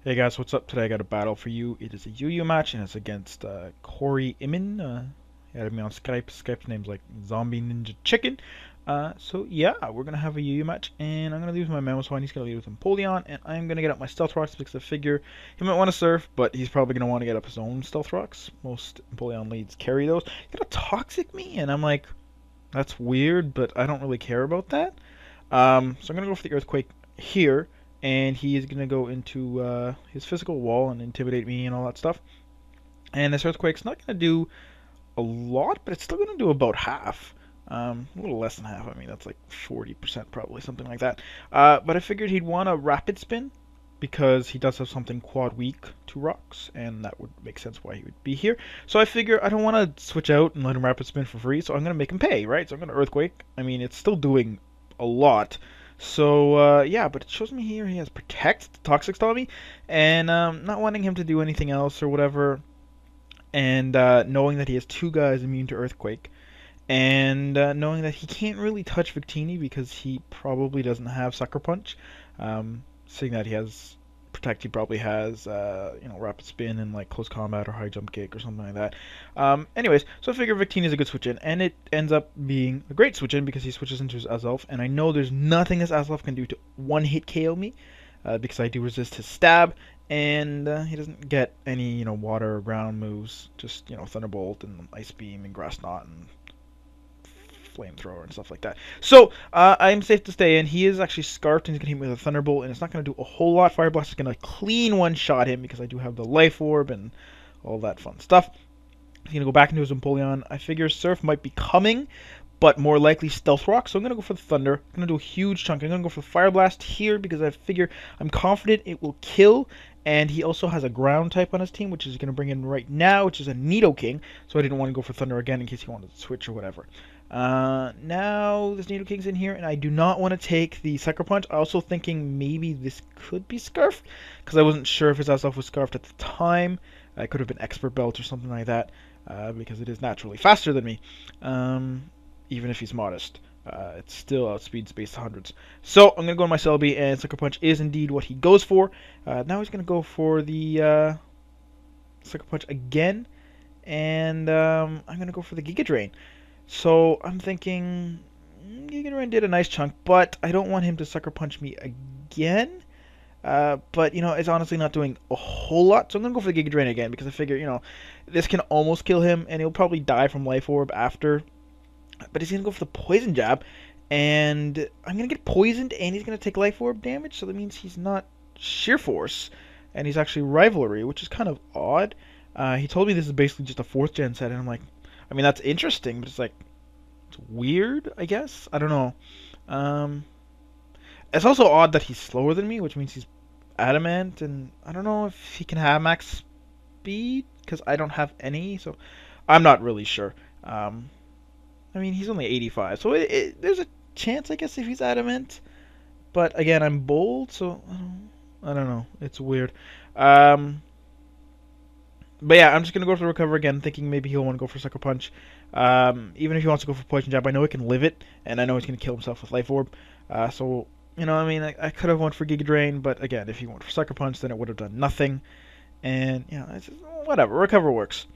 Hey guys, what's up? Today I got a battle for you. It is a Yu-Yu match and it's against Corey Immen. He added me on Skype. Skype's name's like zombieninjachicken. So yeah, we're gonna have a Yu-Yu match and I'm gonna leave with my Memo Swine. He's gonna leave with Empoleon and I'm gonna get up my Stealth Rocks because I figure he might want to surf, but he's probably gonna want to get up his own Stealth Rocks. Most Empoleon leads carry those. He got a Toxic me and I'm like, that's weird, but I don't really care about that. So I'm gonna go for the Earthquake here and he is going to go into his physical wall and intimidate me and all that stuff. And this Earthquake's not going to do a lot, but it's still going to do about half. A little less than half. I mean, that's like 40% probably, something like that. But I figured he'd want a Rapid Spin because he does have something quad weak to rocks, and that would make sense why he would be here. So I figure I don't want to switch out and let him Rapid Spin for free, so I'm going to make him pay, right? So I'm going to Earthquake. I mean, it's still doing a lot. So, yeah, but it shows me here he has Protect, the Toxic style me, and not wanting him to do anything else or whatever, and knowing that he has two guys immune to Earthquake, and knowing that he can't really touch Victini because he probably doesn't have Sucker Punch, seeing that he has Protect, he probably has, Rapid Spin and like Close Combat or High Jump Kick or something like that. Anyways, so I figure Victini is a good switch in, and it ends up being a great switch in because he switches into his Azelf, and I know there's nothing this Azelf can do to one-hit KO me, because I do resist his stab, and he doesn't get any, water or ground moves, just, Thunderbolt and Ice Beam and Grass Knot and flamethrower and stuff like that. So I'm safe to stay in. He is actually scarfed and he's gonna hit me with a thunderbolt, and it's not gonna do a whole lot. Fire Blast is gonna clean one shot him because I do have the life orb and all that fun stuff. He's gonna go back into his Empoleon. I figure Surf might be coming, but more likely Stealth Rock. So I'm gonna go for the Thunder. I'm gonna do a huge chunk. I'm gonna go for the Fire Blast here because I figure I'm confident it will kill. And he also has a ground type on his team, which is going to bring in right now, which is a Nidoking. So I didn't want to go for Thunder again in case he wanted to switch or whatever. Now this Nidoking's in here, and I do not want to take the Sucker Punch. Also thinking maybe this could be Scarfed, because I wasn't sure if his Azelf was Scarfed at the time. It could have been Expert Belt or something like that, because it is naturally faster than me, even if he's modest. It still outspeeds base to hundreds. So I'm going to go on my Celebi, and Sucker Punch is indeed what he goes for. Now he's going to go for the Sucker Punch again, and I'm going to go for the Giga Drain. So I'm thinking Giga Drain did a nice chunk, but I don't want him to Sucker Punch me again. But, it's honestly not doing a whole lot, so I'm going to go for the Giga Drain again, because I figure, this can almost kill him, and he'll probably die from Life Orb after. But he's going to go for the Poison Jab, and I'm going to get poisoned, and he's going to take Life Orb damage, so that means he's not Sheer Force, and he's actually Rivalry, which is kind of odd. He told me this is basically just a 4th gen set, and I'm like, I mean, that's interesting, but it's like, it's weird, I guess? I don't know. It's also odd that he's slower than me, which means he's Adamant, and I don't know if he can have max speed, because I don't have any, so I'm not really sure. I mean, he's only 85, so there's a chance, I guess, if he's Adamant. But again, I'm bold, so I don't know. It's weird. But yeah, I'm just gonna go for the Recover again, thinking maybe he'll want to go for Sucker Punch. Even if he wants to go for Poison Jab, I know he can live it, and I know he's gonna kill himself with Life Orb. So I mean, I could have went for Giga Drain, but again, if he went for Sucker Punch, then it would have done nothing. And it's just, whatever. Recover works.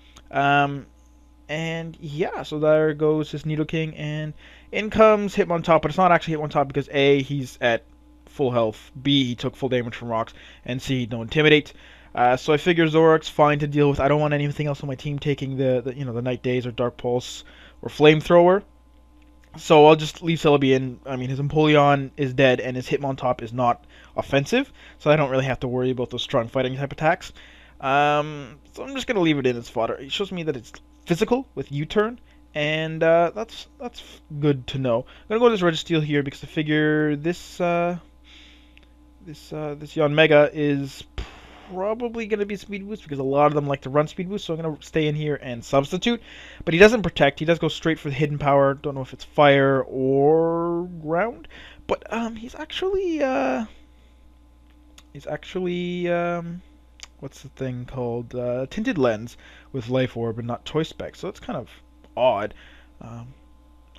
And yeah, so there goes his Nidoking, and in comes Hitmontop, but it's not actually Hitmontop because A, he's at full health, B, he took full damage from rocks, and C, no Intimidate. So I figure Zoroark's fine to deal with. I don't want anything else on my team taking the Night Daze or Dark Pulse or Flamethrower. So I'll just leave Celebi in. I mean, his Empoleon is dead, and his Hitmontop is not offensive, so I don't really have to worry about those strong fighting type attacks. So I'm just going to leave it in its fodder. It shows me that it's physical with U-turn, and that's good to know. I'm gonna go to this Registeel here because I figure this Yanmega is probably gonna be Speed Boost because a lot of them like to run Speed Boost. So I'm gonna stay in here and substitute. But he doesn't Protect. He does go straight for the Hidden Power. Don't know if it's Fire or Ground, but he's actually what's the thing called? Tinted Lens with Life Orb and not Choice Spec, so that's kind of odd.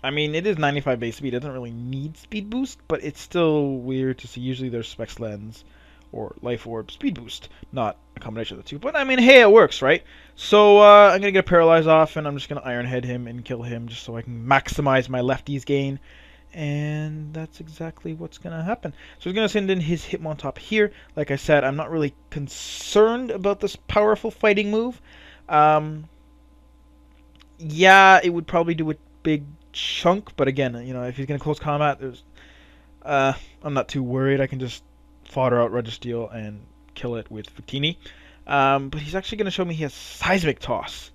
I mean, it is 95 base speed, it doesn't really need Speed Boost, but it's still weird to see. Usually there's Specs Lens or Life Orb Speed Boost. Not a combination of the two, but I mean, hey, it works, right? So I'm going to get Paralyze off, and I'm just going to Iron Head him and kill him just so I can maximize my lefties gain. And that's exactly what's going to happen. So he's going to send in his Hitmontop here. Like I said, I'm not really concerned about this powerful fighting move. Yeah, it would probably do a big chunk, but again, you know, if he's going to close combat, I'm not too worried. I can just fodder out Registeel and kill it with Victini. But he's actually going to show me he has Seismic Toss.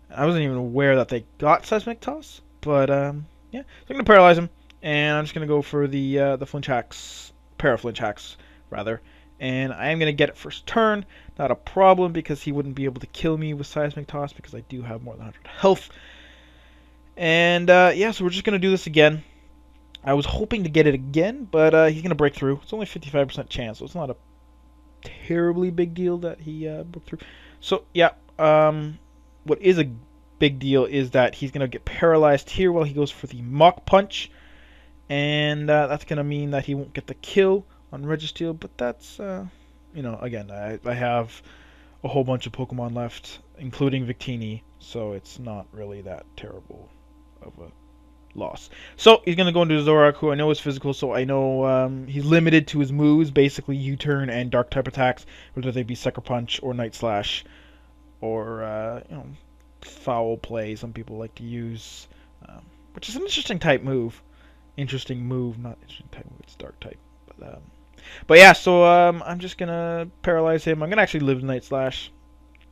I wasn't even aware that they got Seismic Toss, but yeah. So I'm going to paralyze him, and I'm just going to go for the Flinch Axe, Para-Flinch Axe, rather. And I am going to get it first turn. Not a problem, because he wouldn't be able to kill me with Seismic Toss, because I do have more than 100 health. And yeah, so we're just going to do this again. I was hoping to get it again, but he's going to break through. It's only 55% chance, so it's not a terribly big deal that he broke through. So, yeah, what is a big deal is that he's going to get paralyzed here while he goes for the Mach Punch. And that's going to mean that he won't get the kill on Registeel, but that's, you know, again, I have a whole bunch of Pokemon left, including Victini, so it's not really that terrible of a loss. So he's going to go into Zoroark, who I know is physical, so I know he's limited to his moves, basically U-turn and dark type attacks, whether they be Sucker Punch or Night Slash or you know, Foul Play. Some people like to use, which is an interesting type move. Interesting move, not interesting type move. It's dark type, but yeah. So I'm just gonna paralyze him. I'm gonna actually live Night Slash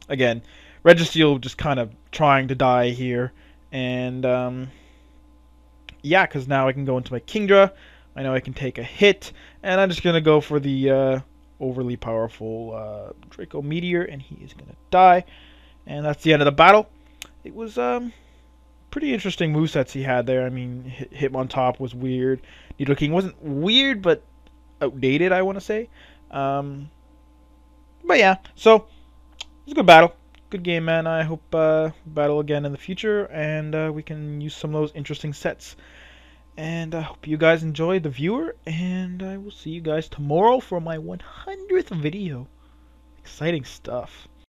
again. Registeel just kind of trying to die here, and yeah, because now I can go into my Kingdra. I know I can take a hit, and I'm just going to go for the overly powerful Draco Meteor, and he is going to die. And that's the end of the battle. It was pretty interesting movesets he had there. I mean, Hitmontop was weird. Nidoking wasn't weird, but outdated, I want to say. But yeah, so it was a good battle. Good game, man. I hope battle again in the future, and we can use some of those interesting sets. And I hope you guys enjoyed the viewer, and I will see you guys tomorrow for my 100th video. Exciting stuff.